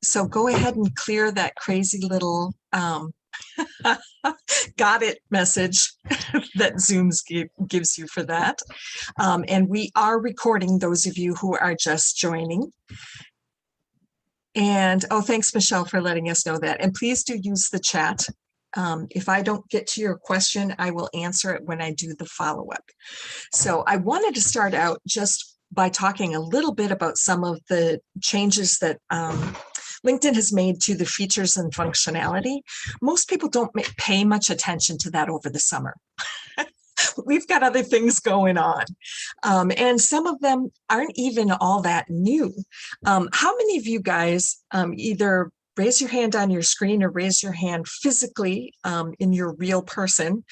So go ahead and clear that crazy little got it message that Zoom gives you for that. And we are recording those of you who are just joining. And oh, thanks, Michelle, for letting us know that. And please do use the chat. If I don't get to your question, I will answer it when I do the follow-up. So I wanted to start out just by talking a little bit about some of the changes that LinkedIn has made to the features and functionality. Most people don't pay much attention to that over the summer. We've got other things going on. And some of them aren't even all that new. How many of you guys either raise your hand on your screen or raise your hand physically in your real person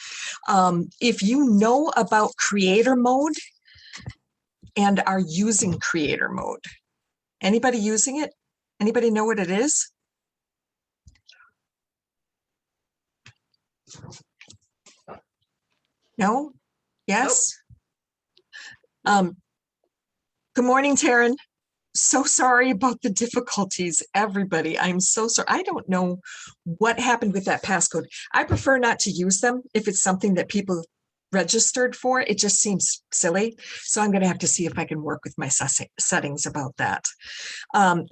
if you know about creator mode and are using creator mode? Anybody using it? Anybody know what it is? No? Yes? Nope. Good morning, Taryn. So sorry about the difficulties, everybody. I'm so sorry. I don't know what happened with that passcode. I prefer not to use them if it's something that people registered for. It just seems silly. So I'm going to have to see if I can work with my settings about that.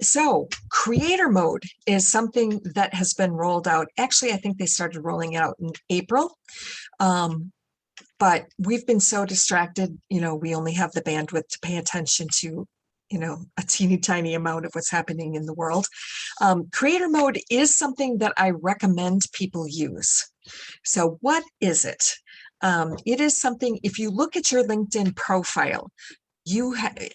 So creator mode is something that has been rolled out. Actually, I think they started rolling it out in April. But we've been so distracted, we only have the bandwidth to pay attention to, a teeny tiny amount of what's happening in the world. Creator mode is something that I recommend people use. So what is it? It is something, if you look at your LinkedIn profile,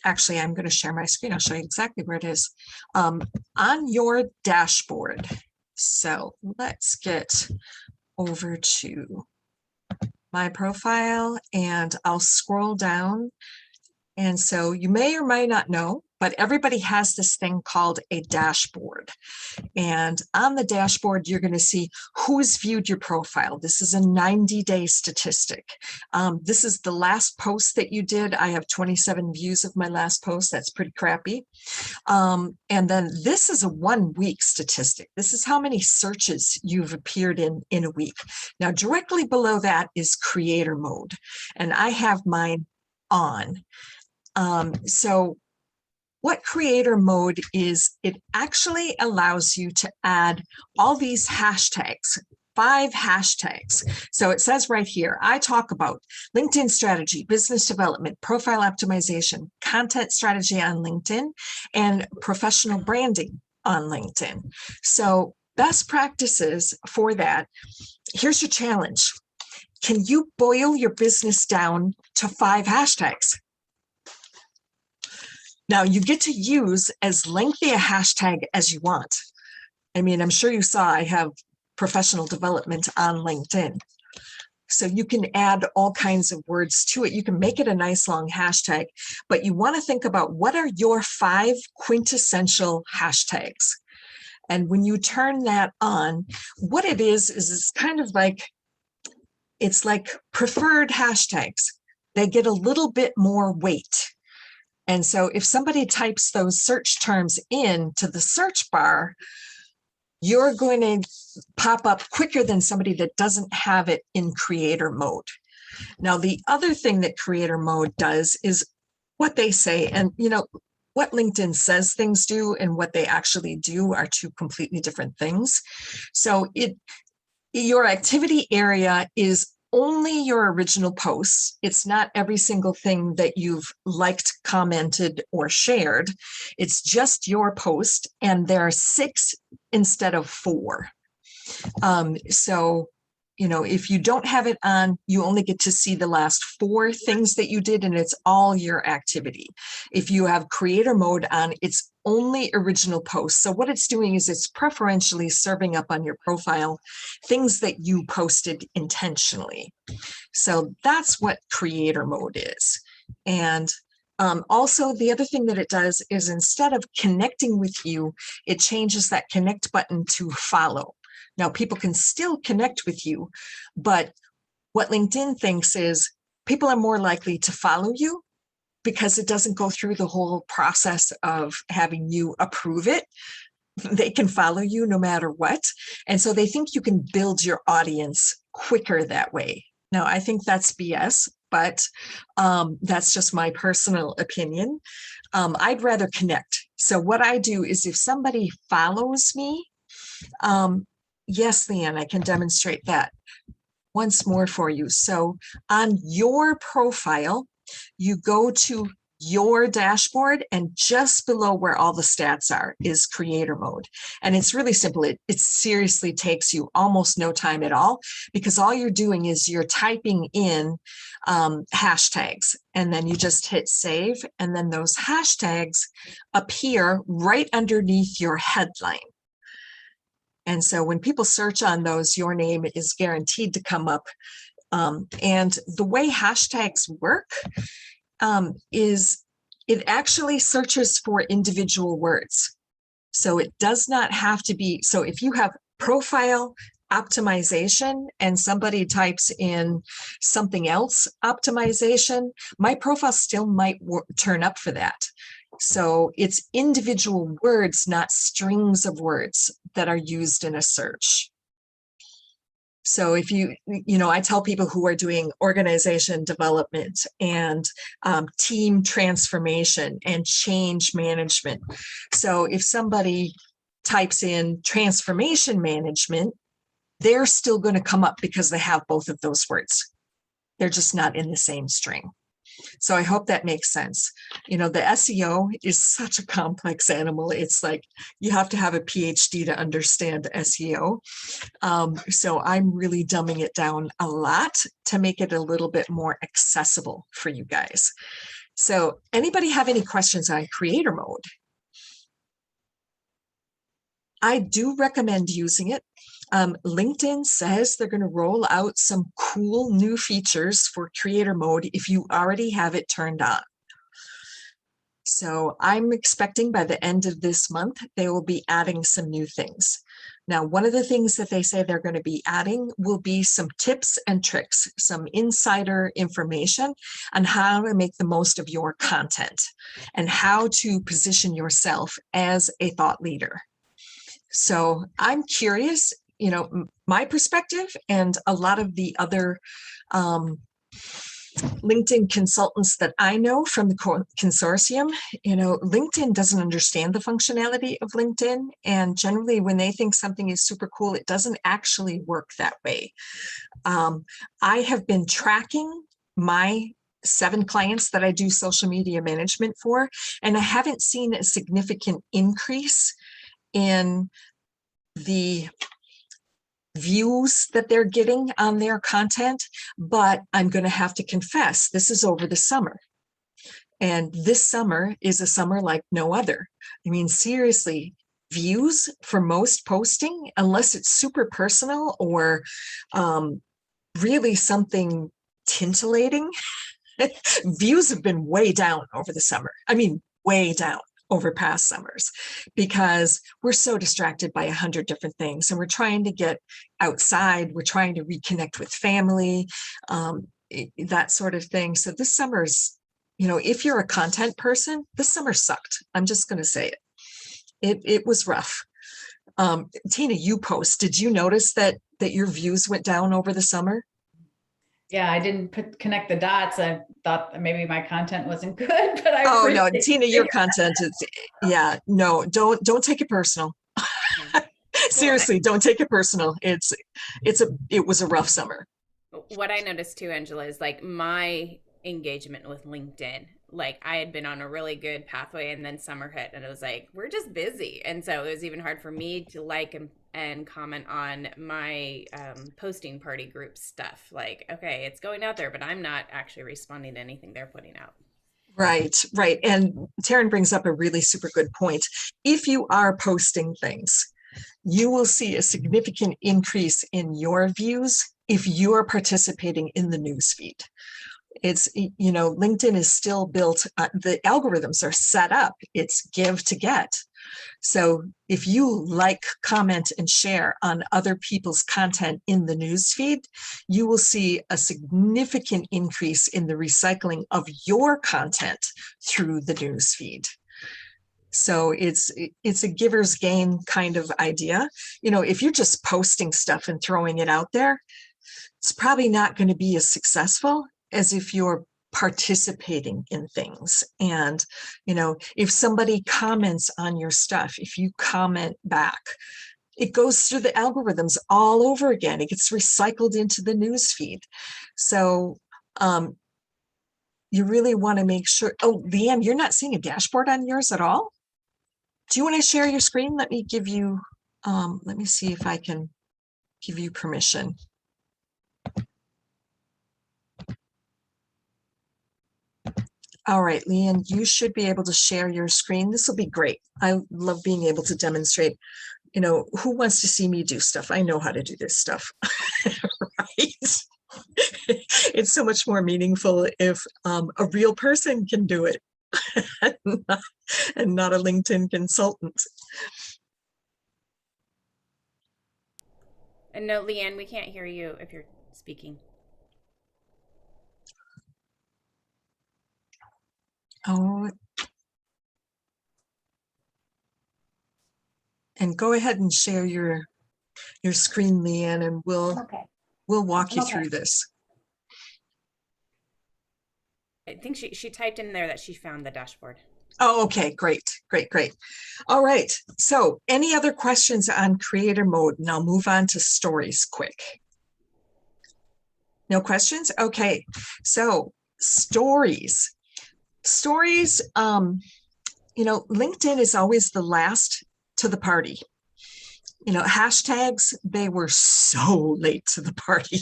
actually, I'm going to share my screen. I'll show you exactly where it is on your dashboard. So let's get over to my profile and I'll scroll down. And so you may or may not know, but everybody has this thing called a dashboard. And on the dashboard, you're going to see who's viewed your profile. This is a 90-day statistic. This is the last post that you did. I have 27 views of my last post. That's pretty crappy. And then this is a 1-week statistic. This is how many searches you've appeared in a week. Now, directly below that is creator mode, and I have mine on. So what creator mode is, it actually allows you to add all these hashtags, 5 hashtags. So it says right here, I talk about LinkedIn strategy, business development, profile optimization, content strategy on LinkedIn, and professional branding on LinkedIn. So best practices for that. Here's your challenge. Can you boil your business down to 5 hashtags? Now, you get to use as lengthy a hashtag as you want. I mean, I'm sure you saw I have professional development on LinkedIn. So you can add all kinds of words to it. You can make it a nice long hashtag, but you want to think about what are your 5 quintessential hashtags. And when you turn that on, what it is it's kind of like, it's like preferred hashtags. They get a little bit more weight. And so if somebody types those search terms into the search bar, you're going to pop up quicker than somebody that doesn't have it in creator mode. Now, the other thing that creator mode does is what they say, and what LinkedIn says things do and what they actually do are 2 completely different things. So your activity area is only your original posts. It's not every single thing that you've liked, commented, or shared. It's just your post, and there are 6 instead of 4. So, if you don't have it on, you only get to see the last 4 things that you did, and it's all your activity. If you have creator mode on, it's only original posts. So what it's doing is it's preferentially serving up on your profile things that you posted intentionally. So that's what creator mode is. And also, the other thing that it does is instead of connecting with you, it changes that connect button to follow. Now, people can still connect with you, but what LinkedIn thinks is people are more likely to follow you because it doesn't go through the whole process of having you approve it. They can follow you no matter what. And so they think you can build your audience quicker that way. Now, I think that's BS, but that's just my personal opinion. I'd rather connect. So what I do is if somebody follows me, yes, Leanne, I can demonstrate that once more for you. So on your profile, you go to your dashboard, and just below where all the stats are is creator mode. And it's really simple. It seriously takes you almost no time at all, because all you're doing is you're typing in hashtags, and then you just hit save, and then those hashtags appear right underneath your headline. And so when people search on those, your name is guaranteed to come up. And the way hashtags work is it actually searches for individual words. So it does not have to be, so if you have profile optimization and somebody types in something else optimization, my profile still might turn up for that. So it's individual words, not strings of words that are used in a search. So if I tell people who are doing organization development and team transformation and change management. So if somebody types in transformation management, they're still going to come up because they have both of those words. They're just not in the same string. So I hope that makes sense. The SEO is such a complex animal. It's like you have to have a PhD to understand SEO. So I'm really dumbing it down a lot to make it a little bit more accessible for you guys. So anybody have any questions on creator mode? I do recommend using it. LinkedIn says they're going to roll out some cool new features for creator mode if you already have it turned on. So I'm expecting by the end of this month, they will be adding some new things. Now, one of the things that they say they're going to be adding will be some tips and tricks, some insider information on how to make the most of your content and how to position yourself as a thought leader. So I'm curious, my perspective and a lot of the other LinkedIn consultants that I know from the consortium, LinkedIn doesn't understand the functionality of LinkedIn. And generally when they think something is super cool, it doesn't actually work that way. I have been tracking my 7 clients that I do social media management for, and I haven't seen a significant increase in the views that they're getting on their content, but I'm going to have to confess, this is over the summer. And this summer is a summer like no other. I mean, seriously, views for most posting, unless it's super personal or really something tintillating, views have been way down over the summer. I mean, way down over past summers, because we're so distracted by 100 different things, and we're trying to get outside, we're trying to reconnect with family, that sort of thing. So this summer's, if you're a content person, this summer sucked. I'm just going to say it was rough. Tina, you post, did you notice that your views went down over the summer? Yeah, I didn't connect the dots. I thought maybe my content wasn't good, but I no, Tina, your content is, no, don't take it personal. Seriously, don't take it personal. It was a rough summer. What I noticed too, Angela, is like my engagement with LinkedIn. Like I had been on a really good pathway, and then summer hit, and it was like, we're just busy. And so it was even hard for me to like and comment on my posting party group stuff. Like, okay, it's going out there, but I'm not actually responding to anything they're putting out. Right. And Taryn brings up a really super good point. If you are posting things, you will see a significant increase in your views if you are participating in the newsfeed. It's, LinkedIn is still built, the algorithms are set up, it's give to get. So if you like, comment, and share on other people's content in the newsfeed, you will see a significant increase in the recycling of your content through the newsfeed. So it's a giver's gain kind of idea. You know, if you're just posting stuff and throwing it out there, it's probably not going to be as successful as if you're participating in things. And, you know, if somebody comments on your stuff, if you comment back, it goes through the algorithms all over again. It gets recycled into the news feed. So you really want to make sure. Oh, Leanne, you're not seeing a dashboard on yours at all? Do you want to share your screen? Let me give you, let me see if I can give you permission. All right, Leanne, you should be able to share your screen. This will be great. I love being able to demonstrate, you know, who wants to see me do stuff? I know how to do this stuff, right? It's so much more meaningful if a real person can do it and not a LinkedIn consultant. And no, Leanne, we can't hear you if you're speaking. Oh, and go ahead and share your screen, Leanne, and we'll walk you through this. I think she typed in there that she found the dashboard. Oh, okay, great. All right, so any other questions on creator mode? And I'll move on to stories quick. No questions? Okay, so stories. You know, LinkedIn is always the last to the party. You know, hashtags, they were so late to the party.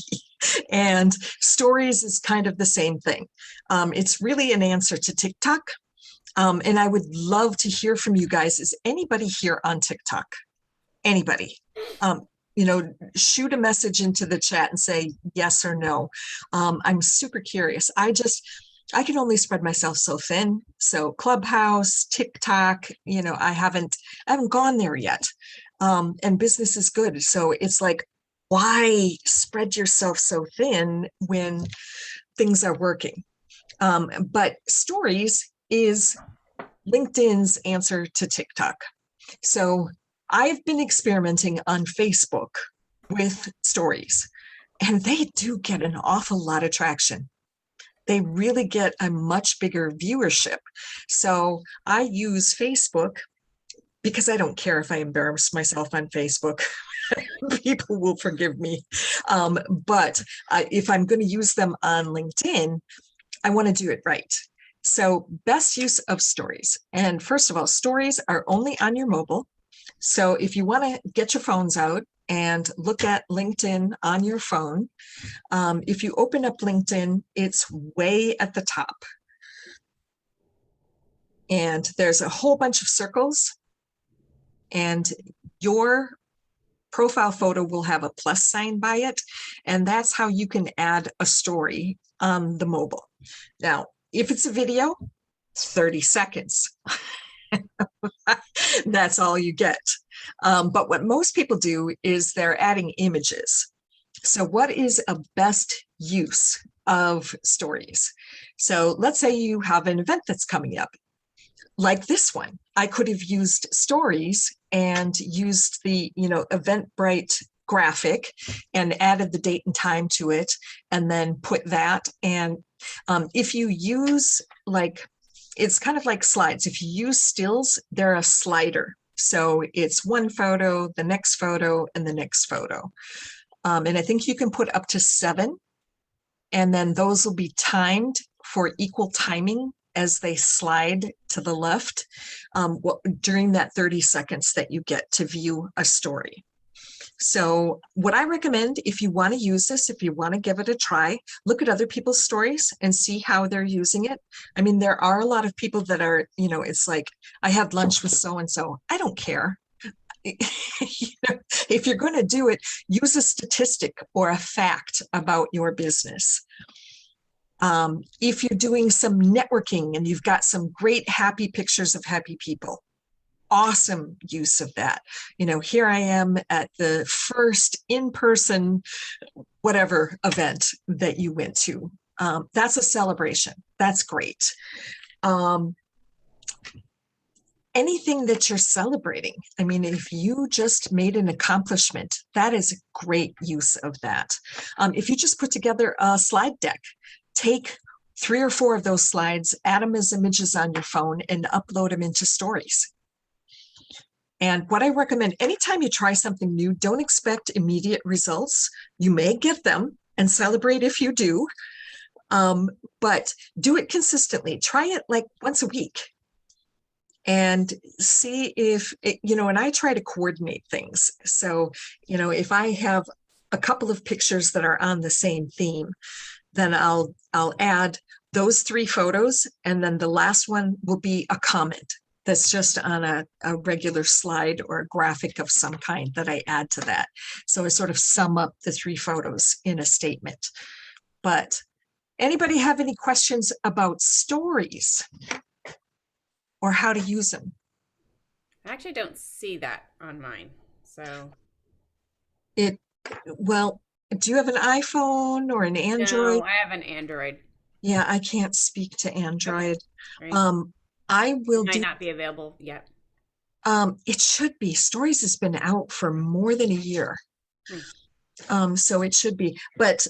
And stories is kind of the same thing. It's really an answer to TikTok. And I would love to hear from you guys. Is anybody here on TikTok? Anybody? You know, shoot a message into the chat and say yes or no. I'm super curious. I can only spread myself so thin. So Clubhouse, TikTok, you know, I haven't gone there yet. And business is good. So it's like, why spread yourself so thin when things are working? But stories is LinkedIn's answer to TikTok. So I've been experimenting on Facebook with stories, and they do get an awful lot of traction. They really get a much bigger viewership. So I use Facebook because I don't care if I embarrass myself on Facebook. People will forgive me. But if I'm going to use them on LinkedIn, I want to do it right. So best use of stories. And first of all, stories are only on your mobile. So if you want to get your phones out and look at LinkedIn on your phone, if you open up LinkedIn, it's way at the top. And there's a whole bunch of circles, and your profile photo will have a plus sign by it. And that's how you can add a story on the mobile. Now, if it's a video, 30 seconds. That's all you get. But what most people do is they're adding images. So what is a best use of stories? So let's say you have an event that's coming up, like this one. I could have used stories and used the, you know, Eventbrite graphic and added the date and time to it, and then put that. And if you use, like, it's kind of like slides. If you use stills, they're a slider. So it's one photo, the next photo, and the next photo. And I think you can put up to 7, and then those will be timed for equal timing as they slide to the left during that 30 seconds that you get to view a story. So what I recommend, if you want to use this, if you want to give it a try, look at other people's stories and see how they're using it. I mean, there are a lot of people that are, you know, it's like, I had lunch with so-and-so. I don't care. You know, if you're going to do it, use a statistic or a fact about your business. If you're doing some networking and you've got some great happy pictures of happy people, awesome use of that. Here I am at the first in-person whatever event that you went to. That's a celebration. That's great. Anything that you're celebrating. I mean, if you just made an accomplishment, that is a great use of that. If you just put together a slide deck, take 3 or 4 of those slides, add them as images on your phone, and upload them into stories. And what I recommend, anytime you try something new, don't expect immediate results. You may get them, and celebrate if you do, but do it consistently. Try it like once a week and see if, and I try to coordinate things. So, if I have a couple of pictures that are on the same theme, then I'll add those 3 photos, and then the last one will be a comment that's just on a regular slide or a graphic of some kind that I add to that. So I sort of sum up the 3 photos in a statement. But anybody have any questions about stories or how to use them? I actually don't see that on mine. So Well, do you have an iPhone or an Android? no, I have an Android. Yeah, I can't speak to Android. Right? I will Might do. not be available yet. It should be. Stories has been out for more than a year. So it should be. But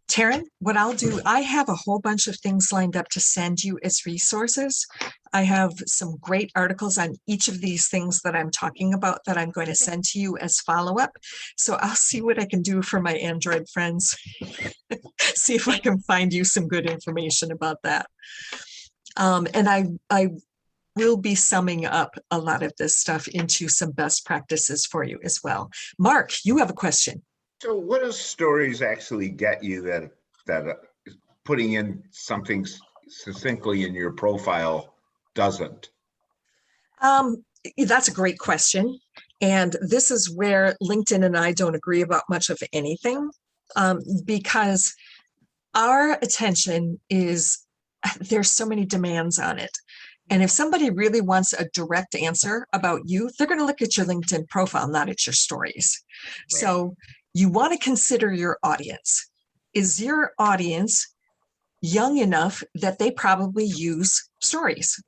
Taryn, what I'll do, I have a whole bunch of things lined up to send you as resources. I have some great articles on each of these things that I'm talking about that I'm going to send to you as follow-up. So I'll see what I can do for my Android friends. See if I can find you some good information about that. And I will be summing up a lot of this stuff into some best practices for you as well. Mark, you have a question. So what does stories actually get you that putting in something succinctly in your profile doesn't? That's a great question. And this is where LinkedIn and I don't agree about much of anything, because our attention there's so many demands on it. And if somebody really wants a direct answer about you, they're going to look at your LinkedIn profile, not at your stories. Right. So you want to consider your audience. Is your audience young enough that they probably use stories?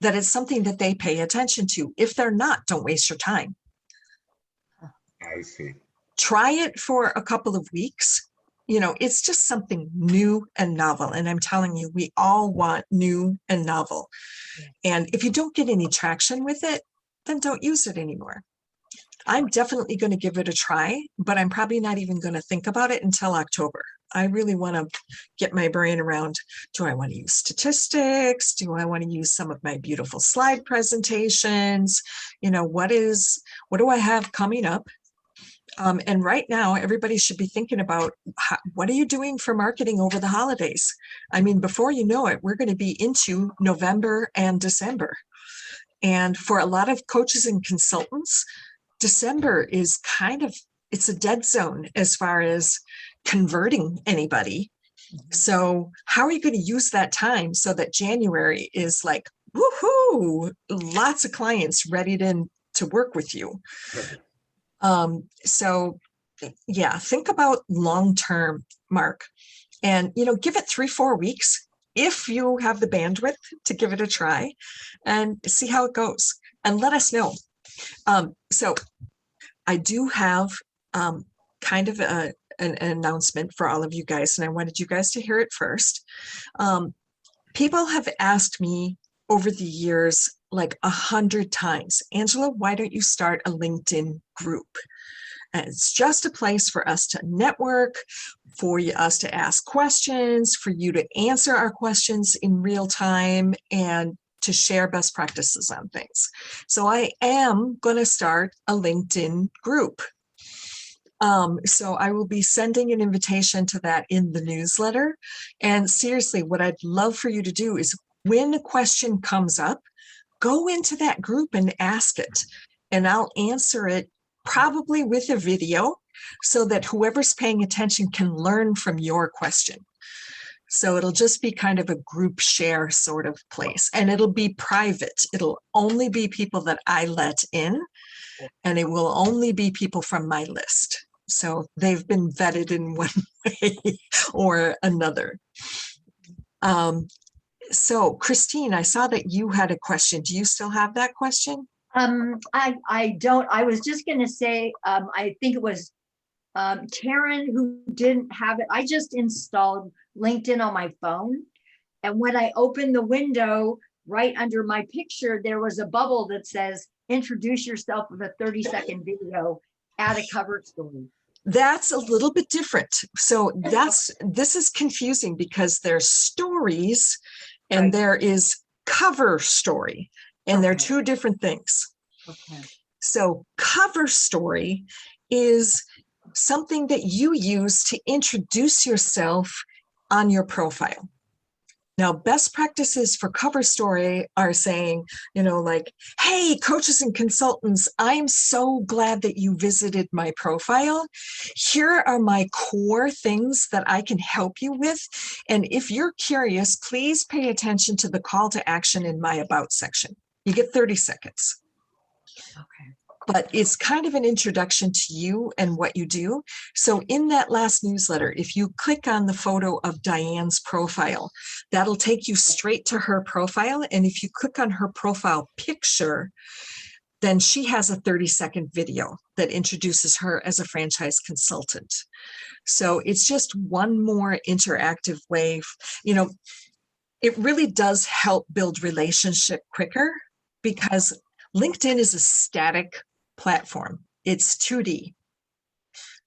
That it's something that they pay attention to? If they're not, don't waste your time. I see. Try it for a couple of weeks. It's just something new and novel. And I'm telling you, we all want new and novel. Yeah. And if you don't get any traction with it, then don't use it anymore. I'm definitely going to give it a try, but I'm probably not even going to think about it until October. I really want to get my brain around, do I want to use statistics? Do I want to use some of my beautiful slide presentations? What do I have coming up? And right now, everybody should be thinking about what are you doing for marketing over the holidays? I mean, before you know it, we're going to be into November and December. And for a lot of coaches and consultants, December is it's a dead zone as far as converting anybody. Mm-hmm. So how are you going to use that time so that January is like, woohoo, lots of clients ready to work with you? So yeah, think about long-term, Mark, and, give it 3-4 weeks if you have the bandwidth to give it a try and see how it goes and let us know. So I do have kind of an announcement for all of you guys, and I wanted you guys to hear it first. People have asked me over the years, like 100 times, Angela, why don't you start a LinkedIn group? And it's just a place for us to network, for us to ask questions, for you to answer our questions in real time, and to share best practices on things. So I am going to start a LinkedIn group. So I will be sending an invitation to that in the newsletter. And seriously, what I'd love for you to do is when a question comes up, go into that group and ask it. And I'll answer it probably with a video so that whoever's paying attention can learn from your question. So it'll just be kind of a group share sort of place, and it'll be private. It'll only be people that I let in, and it will only be people from my list. So they've been vetted in one way or another. So Christine, I saw that you had a question. Do you still have that question? I don't, I was just gonna say, I think it was Karen who didn't have it. I just installed LinkedIn on my phone. And when I opened the window, right under my picture, there was a bubble that says, introduce yourself with a 30-second video, add a cover story. That's a little bit different. So this is confusing because there's stories and Right. there is cover story, and they're Okay. two different things. Okay. So cover story is something that you use to introduce yourself on your profile. Now, best practices for cover story are saying, like, hey, coaches and consultants, I'm so glad that you visited my profile. Here are my core things that I can help you with. And if you're curious, please pay attention to the call to action in my about section. You get 30 seconds. Okay. But it's kind of an introduction to you and what you do. So in that last newsletter, if you click on the photo of Diane's profile, that'll take you straight to her profile. And if you click on her profile picture, then she has a 30-second video that introduces her as a franchise consultant. So it's just one more interactive way. It really does help build relationship quicker, because LinkedIn is a static platform. It's 2D.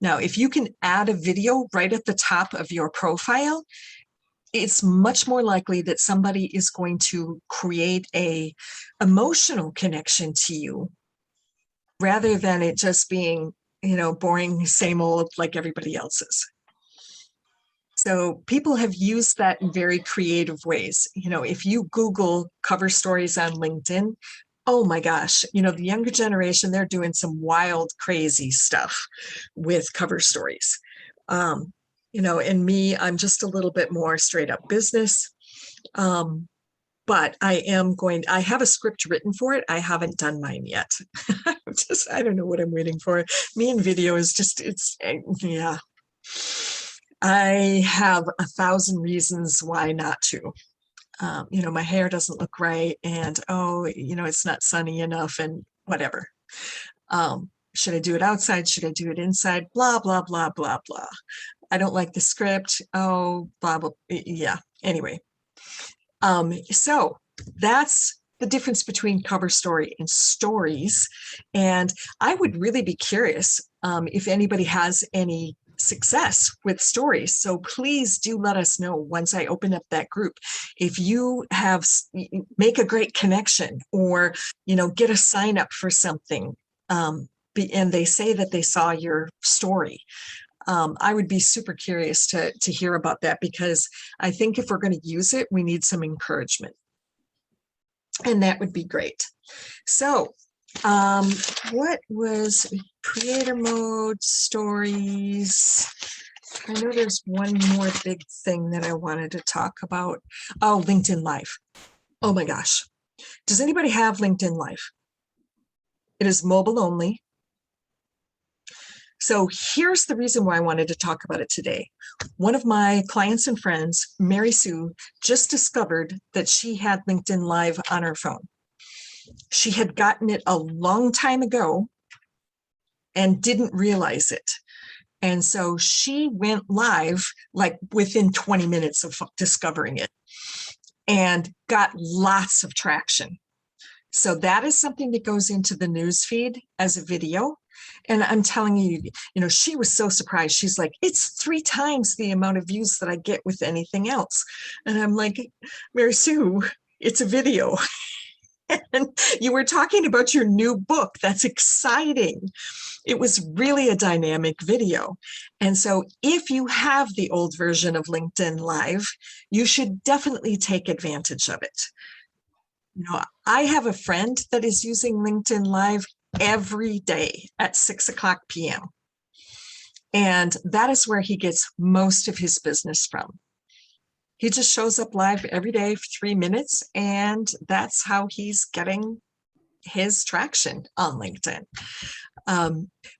Now, if you can add a video right at the top of your profile, it's much more likely that somebody is going to create a emotional connection to you rather than it just being, boring, same old like everybody else's. So people have used that in very creative ways. If you Google cover stories on LinkedIn, oh my gosh, the younger generation, they're doing some wild, crazy stuff with cover stories. And me, I'm just a little bit more straight up business. But I have a script written for it. I haven't done mine yet. I don't know what I'm waiting for. Me and video is yeah. I have 1,000 reasons why not to. My hair doesn't look right, and it's not sunny enough, and whatever. Should I do it outside? Should I do it inside? Blah, blah, blah, blah, blah. I don't like the script. Oh, blah, blah. Yeah. Anyway. So that's the difference between cover story and stories. And I would really be curious if anybody has any success with stories. So please do let us know once I open up that group. If you make a great connection, or, get a sign up for something, and they say that they saw your story. I would be super curious to hear about that, because I think if we're going to use it, we need some encouragement. And that would be great. So what was creator mode, stories? I know there's one more big thing that I wanted to talk about. Oh, LinkedIn Live. Oh my gosh. Does anybody have LinkedIn Live? It is mobile only. So here's the reason why I wanted to talk about it today. One of my clients and friends, Mary Sue, just discovered that she had LinkedIn Live on her phone. She had gotten it a long time ago and didn't realize it. And so she went live like within 20 minutes of discovering it and got lots of traction. So that is something that goes into the news feed as a video. And I'm telling you, she was so surprised. She's like, it's 3 times the amount of views that I get with anything else. And I'm like, Mary Sue, it's a video. And you were talking about your new book. That's exciting. It was really a dynamic video. And so if you have the old version of LinkedIn Live, you should definitely take advantage of it. I have a friend that is using LinkedIn Live every day at 6:00 p.m. And that is where he gets most of his business from. He just shows up live every day for 3 minutes, and that's how he's getting his traction on LinkedIn.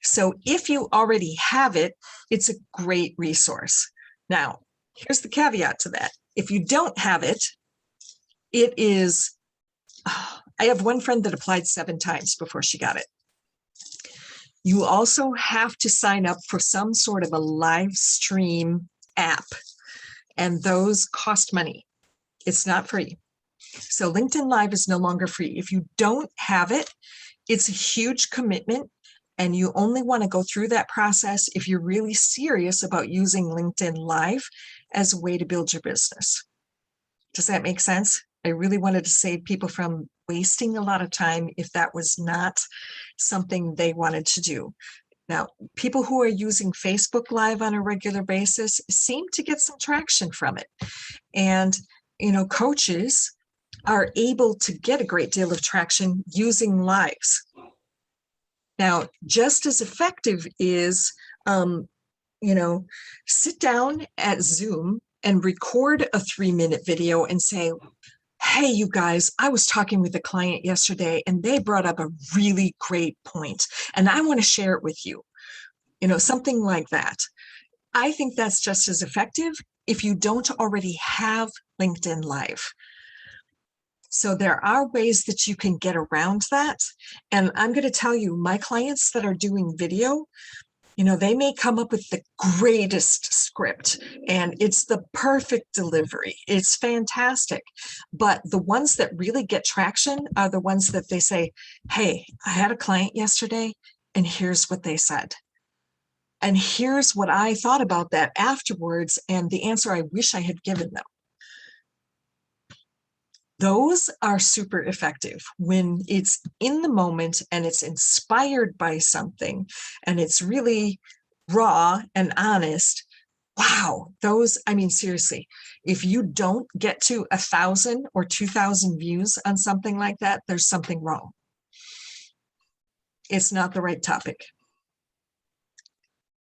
So if you already have it, it's a great resource. Now, here's the caveat to that. If you don't have it, it is, I have one friend that applied 7 times before she got it. You also have to sign up for some sort of a live stream app, and those cost money. It's not free. So LinkedIn Live is no longer free. If you don't have it, it's a huge commitment, and you only want to go through that process if you're really serious about using LinkedIn Live as a way to build your business. Does that make sense? I really wanted to save people from wasting a lot of time if that was not something they wanted to do. Now, people who are using Facebook Live on a regular basis seem to get some traction from it. And, you know, coaches are able to get a great deal of traction using lives. Now, just as effective is, you know, sit down at Zoom and record a 3-minute video and say, hey, you guys, I was talking with a client yesterday and they brought up a really great point, and I want to share it with you. You know, something like that. I think that's just as effective if you don't already have LinkedIn Live. So there are ways that you can get around that. And I'm going to tell you, my clients that are doing video, you know, they may come up with the greatest script and it's the perfect delivery. It's fantastic. But the ones that really get traction are the ones that they say, hey, I had a client yesterday and here's what they said. And here's what I thought about that afterwards and the answer I wish I had given them. Those are super effective when it's in the moment and it's inspired by something and it's really raw and honest. Wow, those, I mean, seriously, if you don't get to 1,000 or 2,000 views on something like that, there's something wrong. It's not the right topic.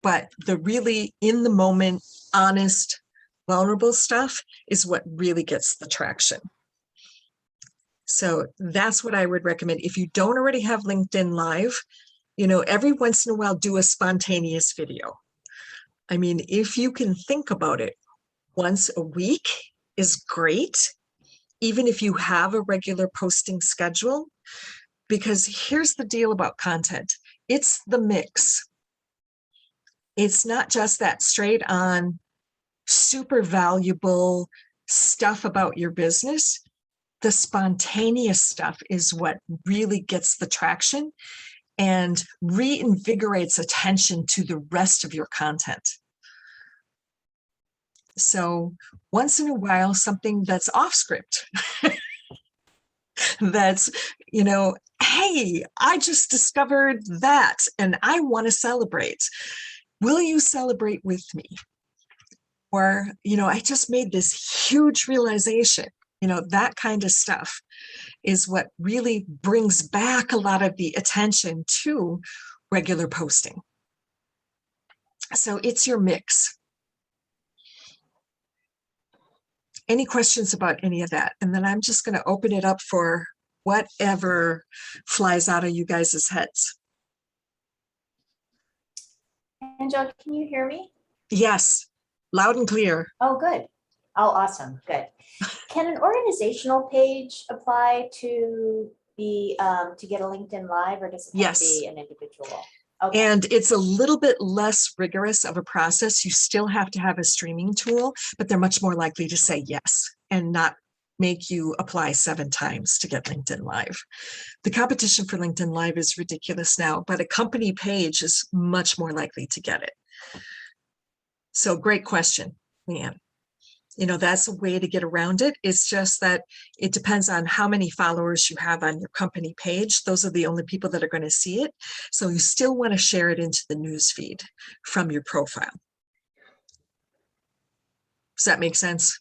But the really in the moment, honest, vulnerable stuff is what really gets the traction. So that's what I would recommend. If you don't already have LinkedIn Live, you know, every once in a while, do a spontaneous video. I mean, if you can think about it, once a week is great, even if you have a regular posting schedule, because here's the deal about content. It's the mix. It's not just that straight on, super valuable stuff about your business. The spontaneous stuff is what really gets the traction and reinvigorates attention to the rest of your content. So once in a while, something that's off script, that's, you know, hey, I just discovered that and I want to celebrate. Will you celebrate with me? Or, you know, I just made this huge realization. You know, that kind of stuff is what really brings back a lot of the attention to regular posting. So it's your mix. Any questions about any of that? And then I'm just going to open it up for whatever flies out of you guys' heads. Angela, can you hear me? Yes, loud and clear. Oh, good. Oh, awesome. Good. Can an organizational page apply to be to get a LinkedIn Live, or does it have to Yes. be an individual? Okay. And it's a little bit less rigorous of a process. You still have to have a streaming tool, but they're much more likely to say yes and not make you apply 7 times to get LinkedIn Live. The competition for LinkedIn Live is ridiculous now, but a company page is much more likely to get it. So great question, Leanne. You know, that's a way to get around it. It's just that it depends on how many followers you have on your company page. Those are the only people that are going to see it. So you still want to share it into the news feed from your profile. Does that make sense?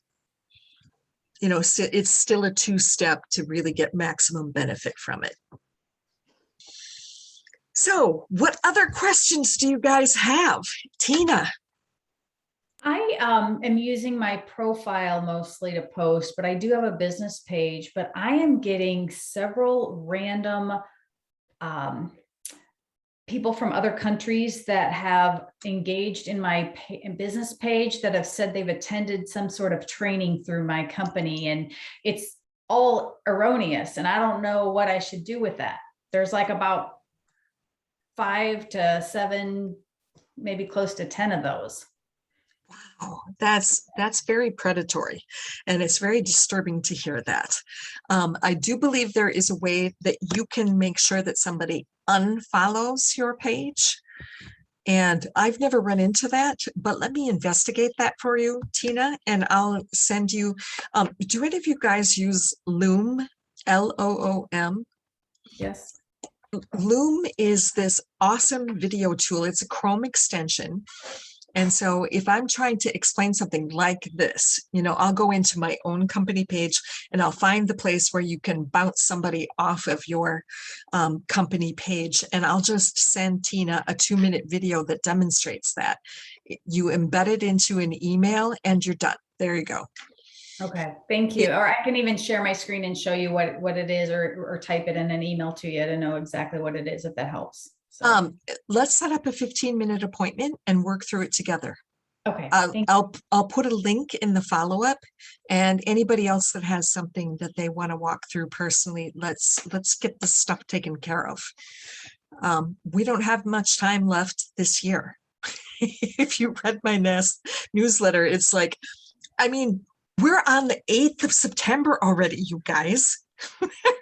You know, it's still a 2-step to really get maximum benefit from it. So what other questions do you guys have? Tina? I am using my profile mostly to post, but I do have a business page, but I am getting several random people from other countries that have engaged in my business page that have said they've attended some sort of training through my company, and it's all erroneous, and I don't know what I should do with that. There's like about 5 to 7, maybe close to 10 of those. Oh, that's very predatory, and it's very disturbing to hear that. I do believe there is a way that you can make sure that somebody unfollows your page. And I've never run into that, but let me investigate that for you, Tina, and I'll send you. Do any of you guys use Loom, Loom? Yes. Loom is this awesome video tool. It's a Chrome extension. And so if I'm trying to explain something like this, I'll go into my own company page and I'll find the place where you can bounce somebody off of your company page. And I'll just send Tina a 2-minute video that demonstrates that. You embed it into an email and you're done. There you go. Okay, thank you. Or I can even share my screen and show you what it is, or type it in an email to you to know exactly what it is, if that helps. So. Let's set up a 15-minute appointment and work through it together. Okay. I'll put a link in the follow-up, and anybody else that has something that they want to walk through personally, let's get this stuff taken care of. We don't have much time left this year. If you read my newsletter, it's like, we're on the 8th of September already, you guys.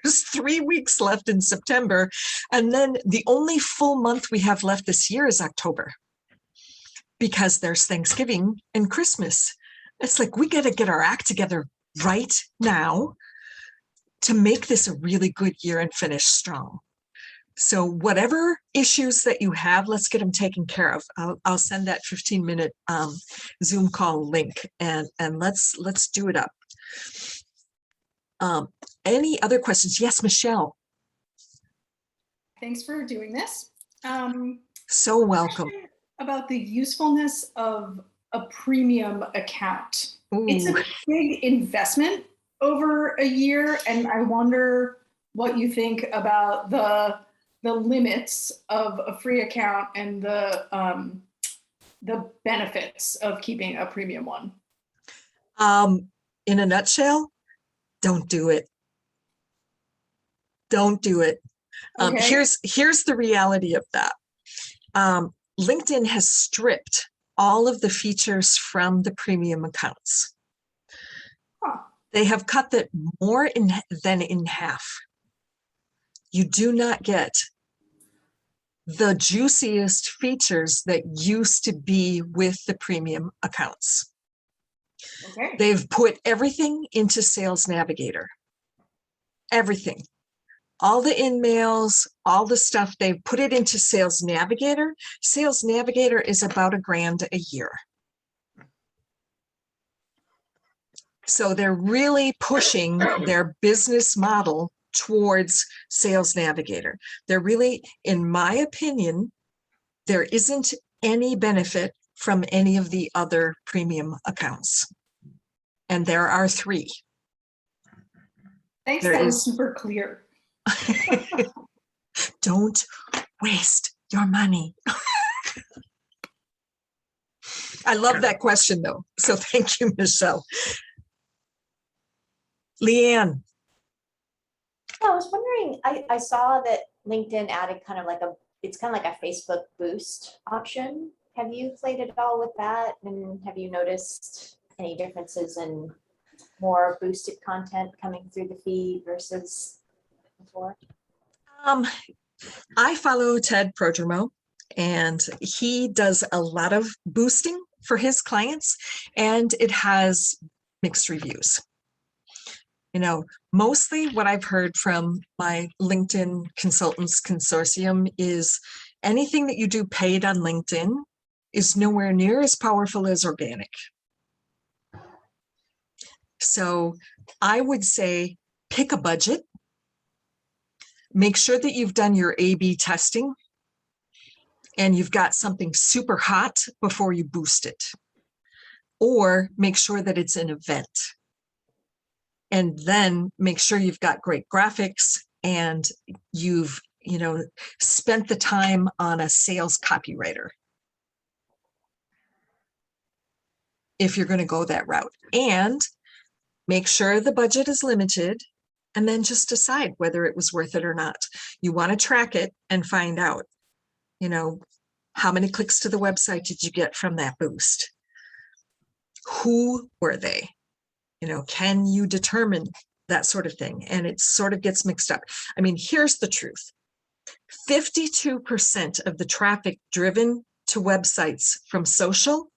There's 3 weeks left in September. And then the only full month we have left this year is October, because there's Thanksgiving and Christmas. It's like, we got to get our act together right now to make this a really good year and finish strong. So whatever issues that you have, let's get them taken care of. I'll send that 15-minute Zoom call link, and let's do it up. Any other questions? Yes, Michelle. Thanks for doing this. So welcome. About the usefulness of a premium account. Ooh. It's a big investment over a year, and I wonder what you think about the limits of a free account and the benefits of keeping a premium one. In a nutshell, don't do it. Don't do it. Okay. Here's the reality of that. LinkedIn has stripped all of the features from the premium accounts. Huh. They have cut that more than in half. You do not get the juiciest features that used to be with the premium accounts. Okay. They've put everything into Sales Navigator. Everything. All the in-mails, all the stuff, they've put it into Sales Navigator. Sales Navigator is about $1,000 a year. So they're really pushing their business model towards Sales Navigator. They're really, in my opinion, there isn't any benefit from any of the other premium accounts. And there are 3. Thanks. There That was is- super clear. Don't waste your money. I love that question, though. So thank you, Michelle. Leanne. Yeah, I was wondering, I saw that LinkedIn added it's kind of like a Facebook boost option. Have you played at all with that? And have you noticed any differences in more boosted content coming through the feed versus before? I follow Ted Prodromou, and he does a lot of boosting for his clients, and it has mixed reviews. Mostly what I've heard from my LinkedIn Consultants Consortium is anything that you do paid on LinkedIn is nowhere near as powerful as organic. So I would say pick a budget. Make sure that you've done your A/B testing and you've got something super hot before you boost it. or make sure that it's an event. And then make sure you've got great graphics and you've, spent the time on a sales copywriter, if you're going to go that route. And make sure the budget is limited, and then just decide whether it was worth it or not. You want to track it and find out, how many clicks to the website did you get from that boost? Who were they? Can you determine that sort of thing? And it sort of gets mixed up. I mean, here's the truth. 52% of the traffic driven to websites from social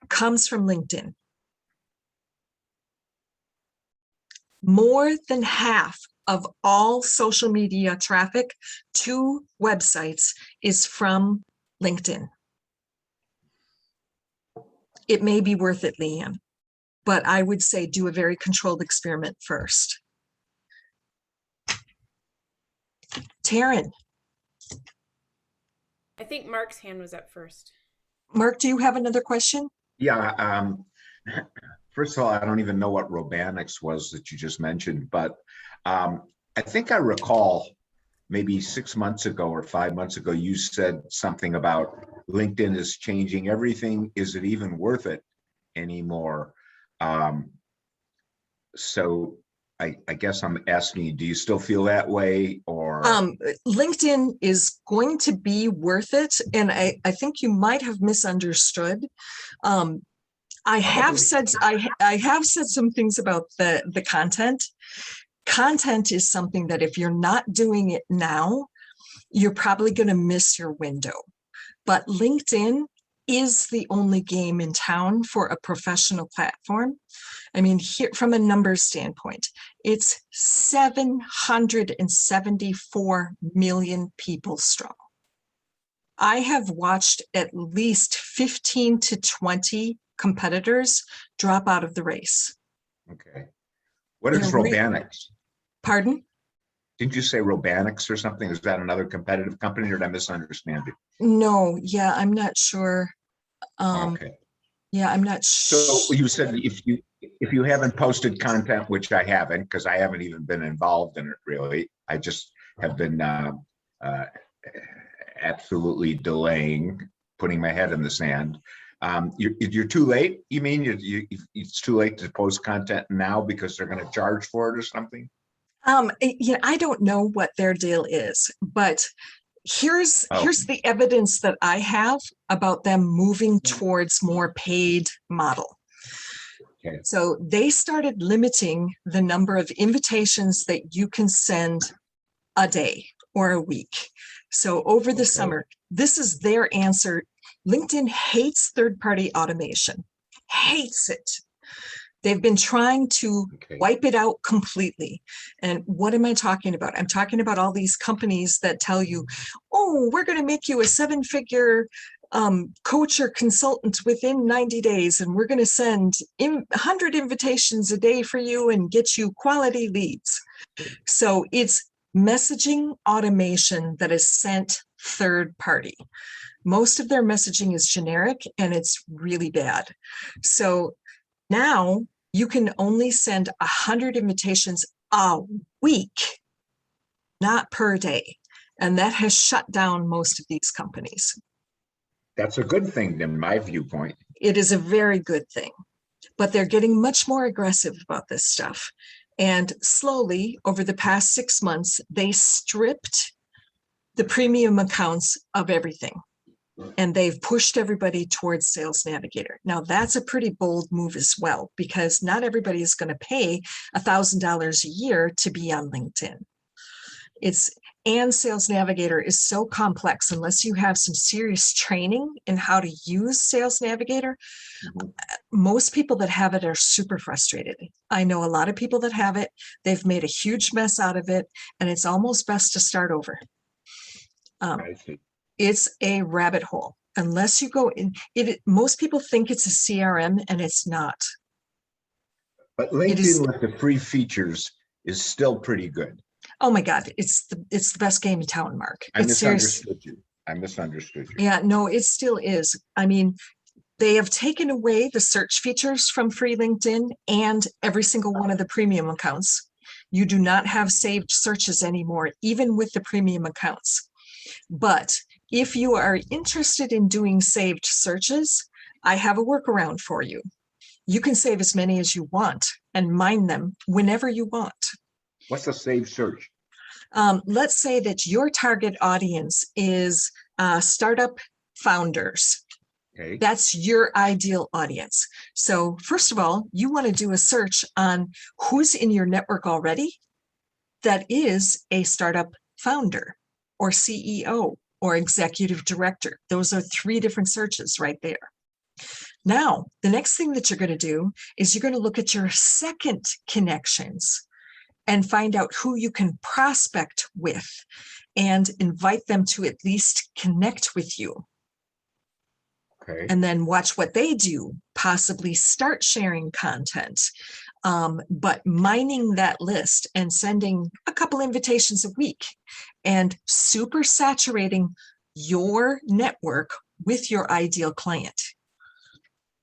comes from LinkedIn. More than half of all social media traffic to websites is from LinkedIn. It may be worth it, Leanne, but I would say do a very controlled experiment first. Taryn, I think Mark's hand was up first. Mark, do you have another question? Yeah. First of all, I don't even know what Robanics was that you just mentioned, but I think I recall maybe 6 months ago or 5 months ago, you said something about LinkedIn is changing everything. Is it even worth it anymore? So I guess I'm asking you, do you still feel that way, or? LinkedIn is going to be worth it. And I think you might have misunderstood. I have said some things about the content. Content is something that if you're not doing it now, you're probably going to miss your window. But LinkedIn is the only game in town for a professional platform. I mean, here from a numbers standpoint, it's 774 million people strong. I have watched at least 15 to 20 competitors drop out of the race. Okay. What is They're Robanics? Pardon? Didn't you say Robanics or something? Is that another competitive company, or did I misunderstand you? No, yeah, I'm not sure. Okay. Yeah, I'm not sure. So you said if you haven't posted content, which I haven't, because I haven't even been involved in it really. I just have been absolutely delaying, putting my head in the sand. You're too late. You mean it's too late to post content now because they're going to charge for it or something? I don't know what their deal is, but here's the evidence that I have about them moving towards more paid model. Okay. So they started limiting the number of invitations that you can send a day or a week. So over the summer, this is their answer. LinkedIn hates third-party automation, hates it. They've been trying to wipe it out completely. And what am I talking about? I'm talking about all these companies that tell you, oh, we're going to make you a 7-figure coach or consultant within 90 days, and we're going to send 100 invitations a day for you and get you quality leads. So it's messaging automation that is sent third party. Most of their messaging is generic and it's really bad. So now you can only send 100 invitations a week, not per day. And that has shut down most of these companies. That's a good thing in my viewpoint. It is a very good thing, but they're getting much more aggressive about this stuff. And slowly over the past 6 months, they stripped the premium accounts of everything. And they've pushed everybody towards Sales Navigator. Now that's a pretty bold move as well, because not everybody is going to pay $1,000 a year to be on LinkedIn. And Sales Navigator is so complex unless you have some serious training in how to use Sales Navigator. Most people that have it are super frustrated. I know a lot of people that have it. They've made a huge mess out of it, and it's almost best to start over. I see. It's a rabbit hole. Unless you go in, most people think it's a CRM, and it's not. But LinkedIn with the free features is still pretty good. Oh my God, it's the best game in town, Mark. I misunderstood you. I misunderstood you. Yeah, no, it still is. I mean, They have taken away the search features from free LinkedIn and every single one of the premium accounts. You do not have saved searches anymore, even with the premium accounts. But if you are interested in doing saved searches, I have a workaround for you. You can save as many as you want and mine them whenever you want. What's a saved search? Let's say that your target audience is startup founders. Okay, That's your ideal audience. So first of all, you want to do a search on who's in your network already that is a startup founder or CEO or executive director. Those are 3 different searches right there. Now, the next thing that you're going to do is you're going to look at your second connections and find out who you can prospect with and invite them to at least connect with you. okay. And then watch what they do, possibly start sharing content, but mining that list and sending a couple invitations a week and super saturating your network with your ideal client.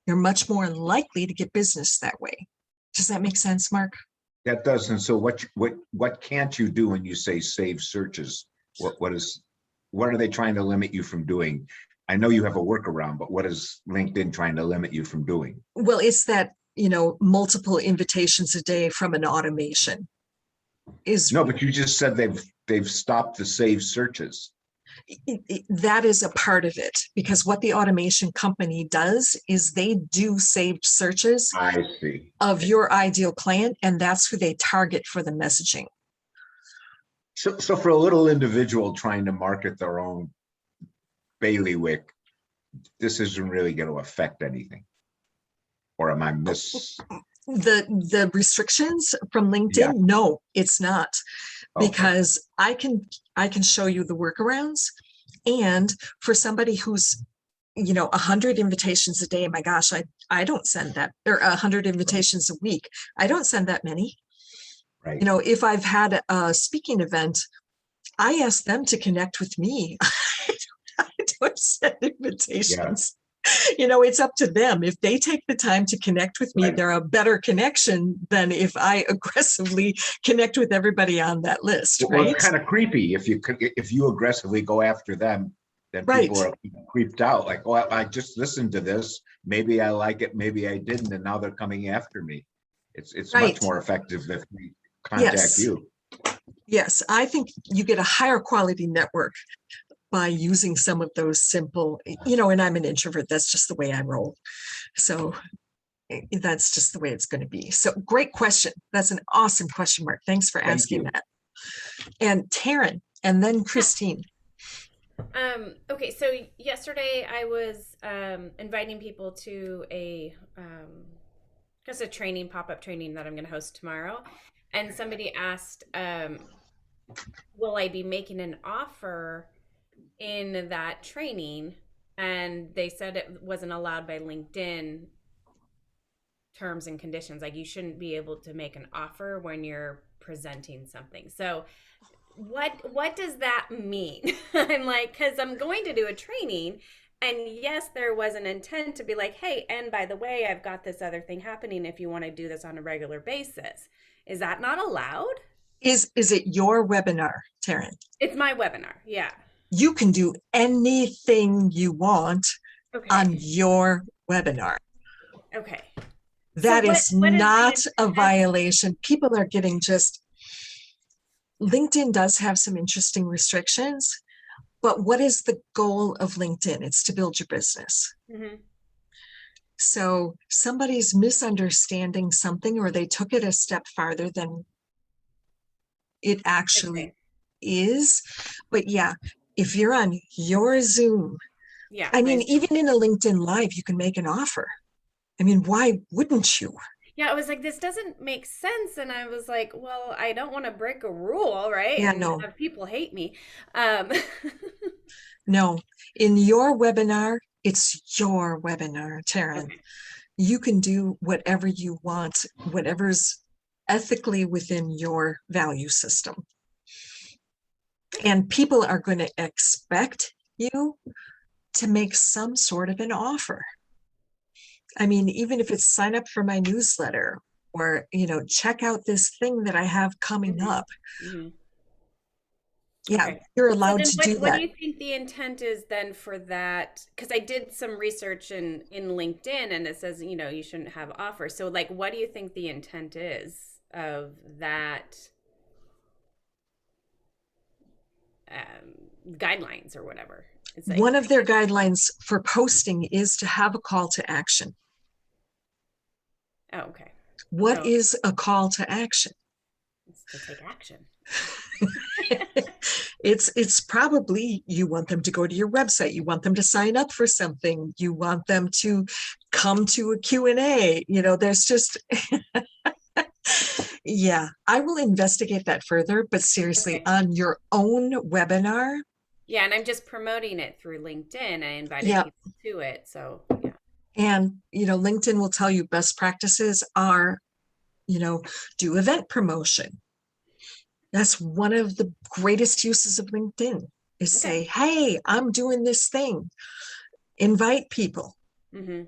You're much more likely to get business that way. Does that make sense, Mark? That does. And so what can't you do when you say save searches? What are they trying to limit you from doing? I know you have a workaround, but what is LinkedIn trying to limit you from doing? Well, it's that, multiple invitations a day from an automation is No, but you just said they've stopped the save searches. that is a part of it, because what the automation company does is they do saved searches I see. of your ideal client, and that's who they target for the messaging. So for a little individual trying to market their own bailiwick, this isn't really going to affect anything. Or am I The restrictions from LinkedIn, Yeah. no, it's not, Okay. because I can show you the workarounds. And for somebody who's 100 invitations a day, my gosh, I don't send that, or 100 invitations a week, I don't send that many. Right. If I've had a speaking event, I ask them to connect with me. I don't send invitations. It's up to them. If they take the time to connect with me, Right. they're a better connection than if I aggressively connect with everybody on that list, Well, right? it's kind of creepy if you aggressively go after them, then people Right. are creeped out. Like, oh, I just listened to this. Maybe I like it, maybe I didn't, and now they're coming after me. It's Right. much more effective if we contact Yes. you. Yes, I think you get a higher quality network by using some of those simple, and I'm an introvert. That's just the way I roll. So that's just the way it's going to be. So great question. That's an awesome question, Mark. Thanks for Thank asking you. that. And Taryn, and then Christine. Okay, so yesterday I was inviting people to a training, pop-up training that I'm going to host tomorrow, and somebody asked, will I be making an offer in that training? And they said it wasn't allowed by LinkedIn terms and conditions. Like, you shouldn't be able to make an offer when you're presenting something. So what does that mean? I'm like, because I'm going to do a training, and yes, there was an intent to be like, hey, and by the way, I've got this other thing happening if you want to do this on a regular basis. Is that not allowed? Is it your webinar, Taryn? It's my webinar. Yeah. You can do anything you want Okay. on your webinar. Okay. That So is what is the not a intent? violation. People are getting LinkedIn does have some interesting restrictions, but what is the goal of LinkedIn? It's to build your business. Mm-hmm. So somebody's misunderstanding something, or they took it a step farther than it actually is. But yeah, if you're on your Zoom, Yeah. I mean, even in a LinkedIn Live, you can make an offer. I mean, why wouldn't you? Yeah, I was like, this doesn't make sense. And I was like, well, I don't want to break a rule, right? Yeah, and no. have people hate me. No, in your webinar, it's your webinar, Taryn. Okay. You can do whatever you want, whatever's ethically within your value system. And people are going to expect you to make some sort of an offer. I mean, even if it's sign up for my newsletter or, check out this thing that I have coming Mhm. up. Mhm. Yeah, Okay. you're So allowed then to do what do that. you think the intent is then for that? Because I did some research in LinkedIn and it says, you shouldn't have offers. So like, what do you think the intent is of that guidelines or whatever? It's like, One of their guidelines for posting is to have a call to action. oh, okay. What So is a call to action? it's to take action. It's probably you want them to go to your website, you want them to sign up for something, you want them to come to a Q&A. There's just yeah, I will investigate that further, but seriously, Okay. on your own webinar, Yeah, and I'm just promoting it through LinkedIn. I invited yeah, people to it. So yeah. and LinkedIn will tell you best practices are, do event promotion. That's one of the greatest uses of LinkedIn is Okay. say, hey, I'm doing this thing. Invite people. Mm-hmm.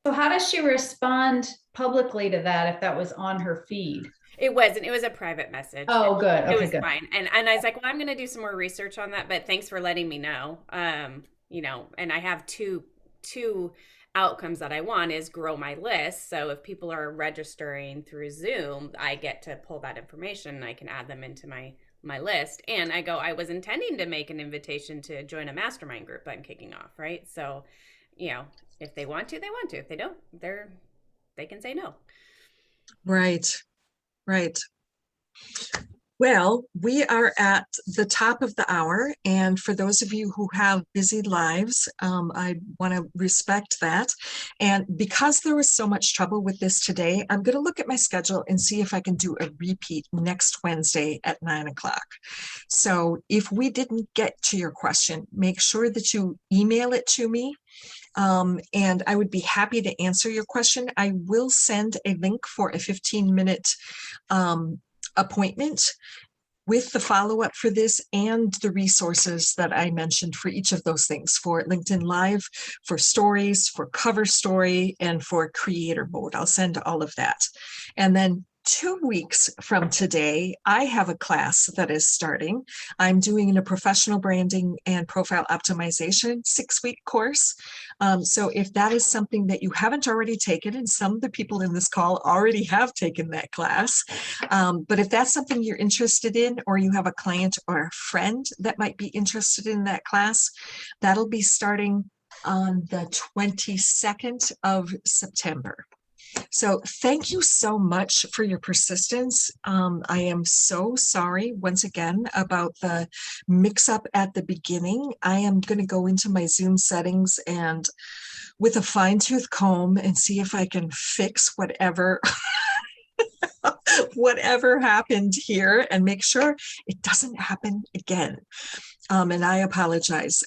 So how does she respond publicly to that if that was on her feed? It wasn't. It was a private message. Oh, good. It Okay, was good. fine. And I was like, well, I'm going to do some more research on that, but thanks for letting me know. And I have two outcomes that I want is grow my list. So if people are registering through Zoom, I get to pull that information and I can add them into my list. And I was intending to make an invitation to join a mastermind group I'm kicking off, right? So, if they want to, they want to. If they don't, they can say no. Right, right. Well, we are at the top of the hour, and for those of you who have busy lives, I want to respect that. And because there was so much trouble with this today, I'm going to look at my schedule and see if I can do a repeat next Wednesday at 9:00. So if we didn't get to your question, make sure that you email it to me. And I would be happy to answer your question. I will send a link for a 15-minute appointment with the follow-up for this and the resources that I mentioned for each of those things, for LinkedIn Live, for stories, for cover story, and for creator mode. I'll send all of that. And then 2 weeks from today, I have a class that is starting. I'm doing a professional branding and profile optimization 6-week course. So if that is something that you haven't already taken, and some of the people in this call already have taken that class, but if that's something you're interested in, or you have a client or a friend that might be interested in that class, that'll be starting on the 22nd of September. So thank you so much for your persistence. I am so sorry once again about the mix up at the beginning. I am going to go into my Zoom settings and with a fine tooth comb and see if I can fix whatever whatever happened here and make sure it doesn't happen again. And I apologize.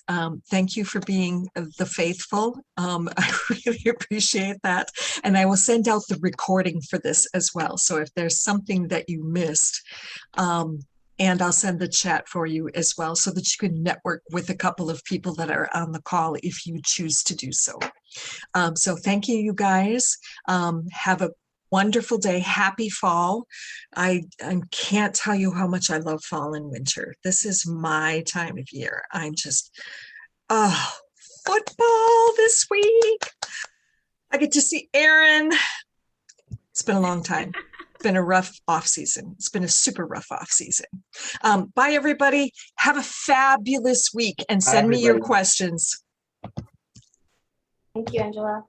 Thank you for being the faithful. I really appreciate that. And I will send out the recording for this as well. So if there's something that you missed, and I'll send the chat for you as well so that you can network with a couple of people that are on the call if you choose to do so. So thank you, you guys. Have a wonderful day. Happy fall. I can't tell you how much I love fall and winter. This is my time of year. I'm just, football this week. I get to see Aaron. It's been a long time. It's been a rough off season. It's been a super rough off season. Bye, everybody. Have a fabulous week and send me your questions. Thank you, Angela.